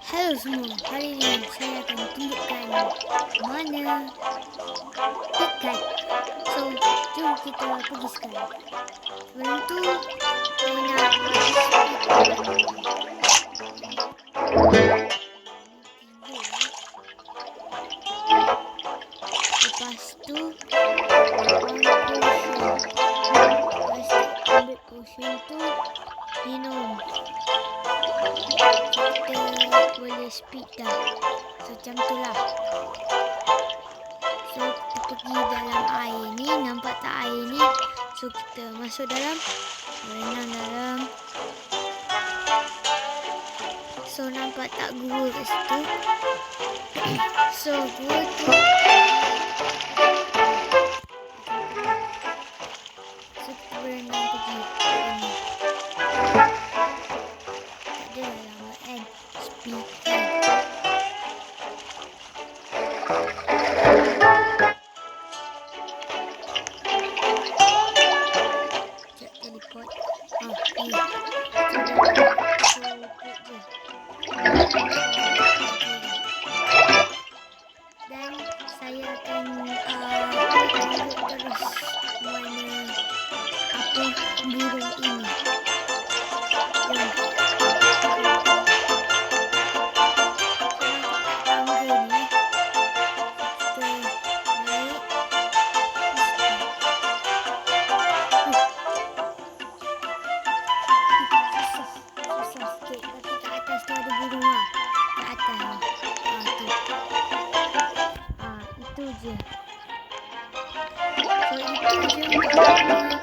Halo semua, hari ini saya akan tunjukkan mana ikan. So, jom kita pergi sekarang. Sebelum tu, saya nak lepas tu, ambil potion tu, minum. Kita boleh speed dah. So macam tu lah. So kita pergi dalam air ni. Nampak tak air ni? So kita masuk dalam, berenang dalam. So nampak tak gua kat situ? So gua tu, so kita berenang pergi. Tak ada lah lama kan? Speed kan? Sekejap teleport. Ni. Dan saya akan tunjuk terus mana apa burung ini. Itu je. So itu je.